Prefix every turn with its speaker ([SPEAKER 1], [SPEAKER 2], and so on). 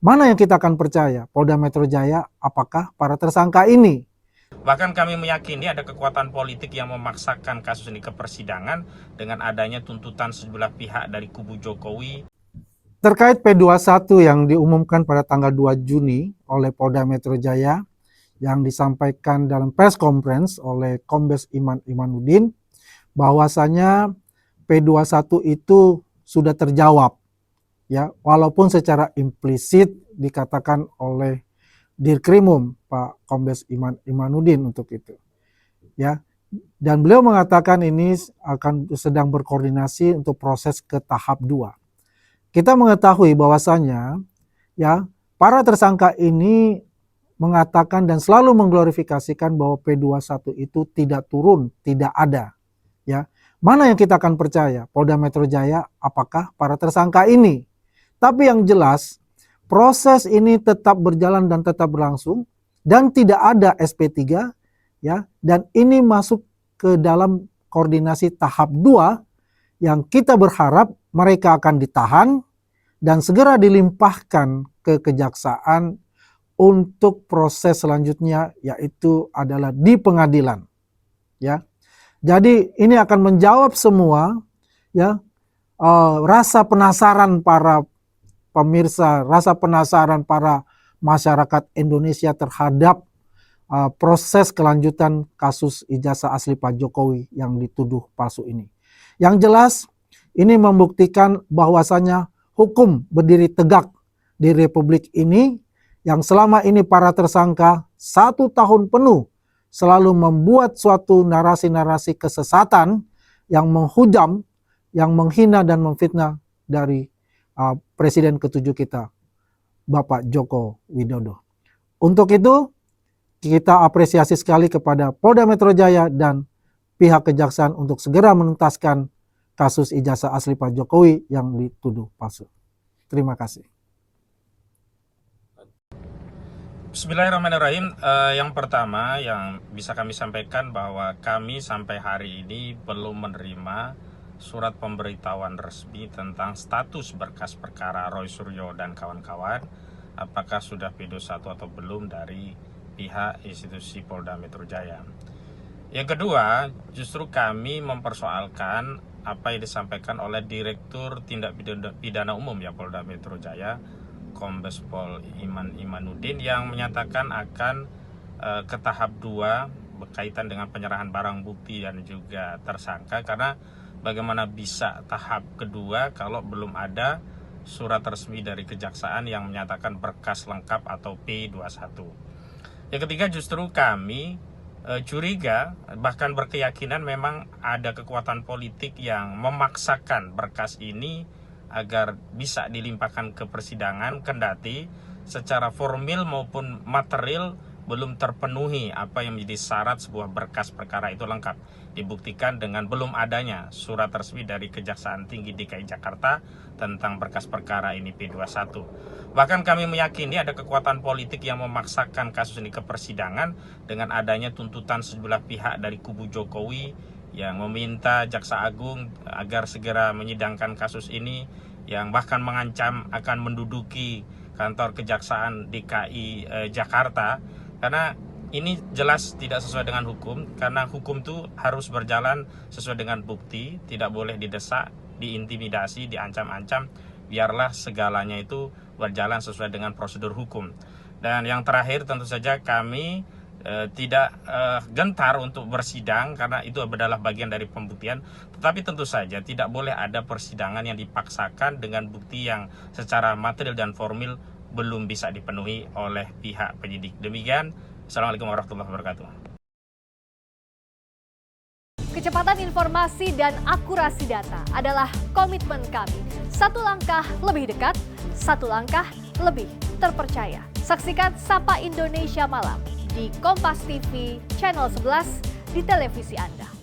[SPEAKER 1] Mana yang kita akan percaya? Polda Metro Jaya, apakah para tersangka ini?
[SPEAKER 2] Bahkan kami meyakini ada kekuatan politik yang memaksakan kasus ini ke persidangan dengan adanya tuntutan sejumlah pihak dari kubu Jokowi.
[SPEAKER 1] Terkait P21 yang diumumkan pada tanggal 2 Juni oleh Polda Metro Jaya, yang disampaikan dalam press conference oleh Kombes Iman Imanuddin, bahwasanya P21 itu sudah terjawab, ya, walaupun secara implisit dikatakan oleh Dirkrimum Pak Kombes Iman Imanuddin untuk itu, ya, dan beliau mengatakan ini akan sedang berkoordinasi untuk proses ke tahap 2. Kita mengetahui bahwasanya, ya, para tersangka ini mengatakan dan selalu mengglorifikasikan bahwa P21 itu tidak turun, tidak ada, ya. Mana yang kita akan percaya? Polda Metro Jaya, apakah para tersangka ini? Tapi yang jelas, proses ini tetap berjalan dan tetap berlangsung dan tidak ada SP3, ya. Dan ini masuk ke dalam koordinasi tahap 2 yang kita berharap mereka akan ditahan dan segera dilimpahkan ke kejaksaan untuk proses selanjutnya, yaitu adalah di pengadilan, ya. Jadi ini akan menjawab semua, ya, rasa penasaran para pemirsa, rasa penasaran para masyarakat Indonesia terhadap proses kelanjutan kasus ijazah asli Pak Jokowi yang dituduh palsu ini. Yang jelas ini membuktikan bahwasanya hukum berdiri tegak di Republik ini, yang selama ini para tersangka 1 tahun penuh selalu membuat suatu narasi-narasi kesesatan yang menghujam, yang menghina dan memfitnah dari Presiden ke-7 kita, Bapak Joko Widodo. Untuk itu, kita apresiasi sekali kepada Polda Metro Jaya dan pihak kejaksaan untuk segera menuntaskan kasus ijazah asli Pak Jokowi yang dituduh palsu. Terima kasih.
[SPEAKER 2] Bismillahirrahmanirrahim. Yang pertama yang bisa kami sampaikan bahwa kami sampai hari ini belum menerima surat pemberitahuan resmi tentang status berkas perkara Roy Suryo dan kawan-kawan, apakah sudah P21 atau belum dari pihak institusi Polda Metro Jaya. Yang kedua, justru kami mempersoalkan apa yang disampaikan oleh Direktur Tindak Pidana Umum ya Polda Metro Jaya, Kombes Pol Iman Imanuddin, yang menyatakan akan ke tahap 2 berkaitan dengan penyerahan barang bukti dan juga tersangka, karena bagaimana bisa tahap kedua kalau belum ada surat resmi dari kejaksaan yang menyatakan berkas lengkap atau P21. Yang ketiga, justru kami curiga, bahkan berkeyakinan memang ada kekuatan politik yang memaksakan berkas ini agar bisa dilimpahkan ke persidangan, kendati secara formil maupun material belum terpenuhi apa yang menjadi syarat sebuah berkas perkara itu lengkap. Dibuktikan dengan belum adanya surat resmi dari Kejaksaan Tinggi DKI Jakarta tentang berkas perkara ini P21. Bahkan kami meyakini ada kekuatan politik yang memaksakan kasus ini ke persidangan dengan adanya tuntutan sejumlah pihak dari kubu Jokowi yang meminta Jaksa Agung agar segera menyidangkan kasus ini, yang bahkan mengancam akan menduduki kantor Kejaksaan DKI Jakarta, karena ini jelas tidak sesuai dengan hukum, karena hukum itu harus berjalan sesuai dengan bukti, tidak boleh didesak, diintimidasi, diancam-ancam, biarlah segalanya itu berjalan sesuai dengan prosedur hukum. Dan yang terakhir, tentu saja kami tidak gentar untuk bersidang karena itu adalah bagian dari pembuktian, tetapi tentu saja tidak boleh ada persidangan yang dipaksakan dengan bukti yang secara material dan formil belum bisa dipenuhi oleh pihak penyidik. Demikian, Assalamualaikum warahmatullahi wabarakatuh.
[SPEAKER 3] Kecepatan informasi dan akurasi data adalah komitmen kami. Satu langkah lebih dekat, satu langkah lebih terpercaya. Saksikan Sapa Indonesia Malam di Kompas TV Channel 11 di televisi Anda.